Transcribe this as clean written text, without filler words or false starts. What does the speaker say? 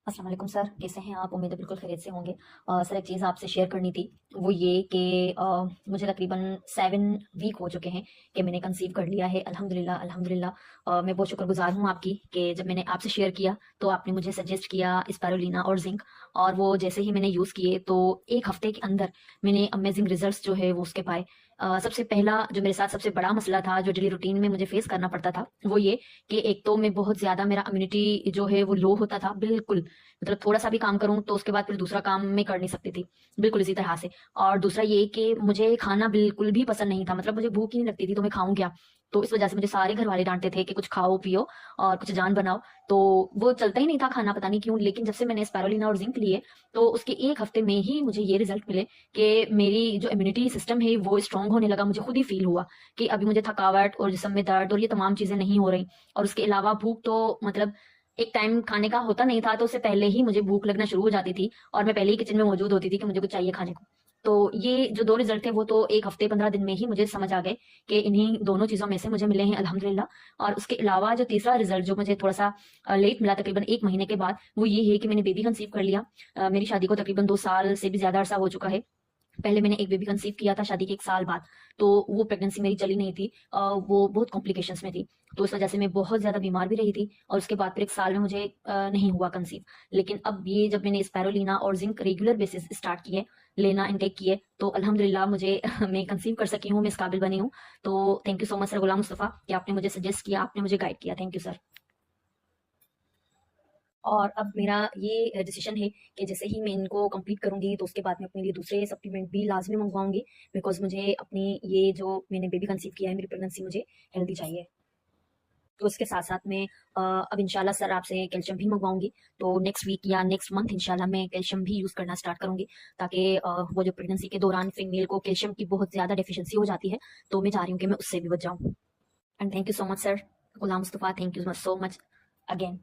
अस्सलाम वालेकुम सर, कैसे हैं आप? उम्मीद है बिल्कुल खैरियत से होंगे। सर एक चीज़ आपसे शेयर करनी थी, वो ये कि मुझे तकरीबन 7 वीक हो चुके हैं कि मैंने कंसीव कर लिया है। अल्हम्दुलिल्लाह अल्हम्दुलिल्लाह। मैं बहुत शुक्रगुज़ार हूँ आपकी कि जब मैंने आपसे शेयर किया तो आपने मुझे सजेस्ट किया स्पाइरुलिना और ज़िंक, और वो जैसे ही मैंने यूज़ किए तो 1 हफ़्ते के अंदर मैंने अमेज़िंग रिज़ल्ट्स जो है वो उसके पाए। सबसे पहला जो मेरे साथ सबसे बड़ा मसला था, जो डेली रूटीन में मुझे फ़ेस करना पड़ता था, वो ये कि एक तो मैं बहुत ज़्यादा मेरा इम्यूनिटी जो है वो लो होता था बिल्कुल। मतलब थोड़ा-सा भी काम करूँ तो उसके बाद फिर दूसरा काम मैं कर नहीं सकती थी, बिल्कुल इसी तरह से। और दूसरा ये कि मुझे खाना बिल्कुल भी पसंद नहीं था, मतलब मुझे भूख ही नहीं लगती थी तो मैं खाऊँ क्या? तो इस वजह से मुझे सारे घरवाले डाँटते थे कि कुछ खाओ-पियो और कुछ जान बनाओ, तो वो चलता ही नहीं था खाना, पता नहीं क्यों। लेकिन जब से मैंने स्पाइरुलिना और ज़िंक लिए, तो उसके 1 हफ्ते में ही मुझे ये रिज़ल्ट मिले कि मेरी जो इम्यूनिटी सिस्टम है वो स्ट्रॉन्ग होने लगा। मुझे खुद ही फ़ील हुआ कि अभी मुझे थकावट और जिस्म में दर्द और ये तमाम चीज़ें नहीं हो रही। और उसके अलावा भूख तो मतलब एक टाइम खाने का होता नहीं था, तो उससे पहले ही मुझे भूख लगना शुरू हो जाती थी और मैं पहले ही किचन में मौजूद होती थी कि मुझे कुछ चाहिए खाने को। तो ये जो 2 रिज़ल्ट थे वो तो 1 हफ्ते 15 दिन में ही मुझे समझ आ गए कि इन्हीं दोनों चीज़ों में से मुझे मिले हैं अल्हम्दुलिल्लाह। और उसके अलावा जो तीसरा रिज़ल्ट जो मुझे थोड़ा-सा लेट मिला तकरीबन 1 महीने के बाद, वो ये है कि मैंने बेबी कंसीव कर लिया। मेरी शादी को तकरीबन 2 साल से भी ज़्यादा अरसा हो चुका है। पहले मैंने एक बेबी कंसीव किया था शादी के 1 साल बाद, तो वो प्रेगनेंसी मेरी चली नहीं थी। वो बहुत कॉम्प्लिकेशंस में थी, तो इस वजह से मैं बहुत ज़्यादा बीमार भी रही थी और उसके बाद फिर 1 साल में मुझे नहीं हुआ कंसीव। लेकिन अब ये जब मैंने स्पाइरुलिना और ज़िंक रेगुलर बेसिस स्टार्ट किए, लेना इनटेक किए, तो अल्हम्दुलिल्लाह मुझे मैं कंसीव कर सकी हूँ, मैं इस काबिल बनी हूँ। तो thank you so much sir Ghulam Mustafa कि आपने मुझे सजेस्ट किया, आपने मुझे गाइड किया। Thank you sir. और अब मेरा ये डिसीजन है कि जैसे ही मैं इनको कंप्लीट करूँगी तो उसके बाद मैं अपने लिए दूसरे सप्लीमेंट भी लाज़मी मँगवाऊँगी, बिकॉज़ मुझे अपनी ये जो मैंने बेबी कंसीव किया है, मेरी प्रेगनेंसी मुझे हेल्दी चाहिए। तो उसके साथ-साथ मैं अब इंशाल्लाह सर आपसे कैल्शियम भी मँगवाऊँगी, तो नेक्स्ट वीक या नेक्स्ट मंथ इंशाल्लाह मैं कैल्शियम भी यूज़ करना स्टार्ट करूँगी, ताकि वो जो प्रेगनेंसी के दौरान फीमेल को कैल्शियम की बहुत ज़्यादा डेफिशिएंसी हो जाती है, तो मैं चाह रही हूँ कि मैं उससे भी बच जाऊँ। And thank you so much sir Ghulam Mustafa, thank you so much again.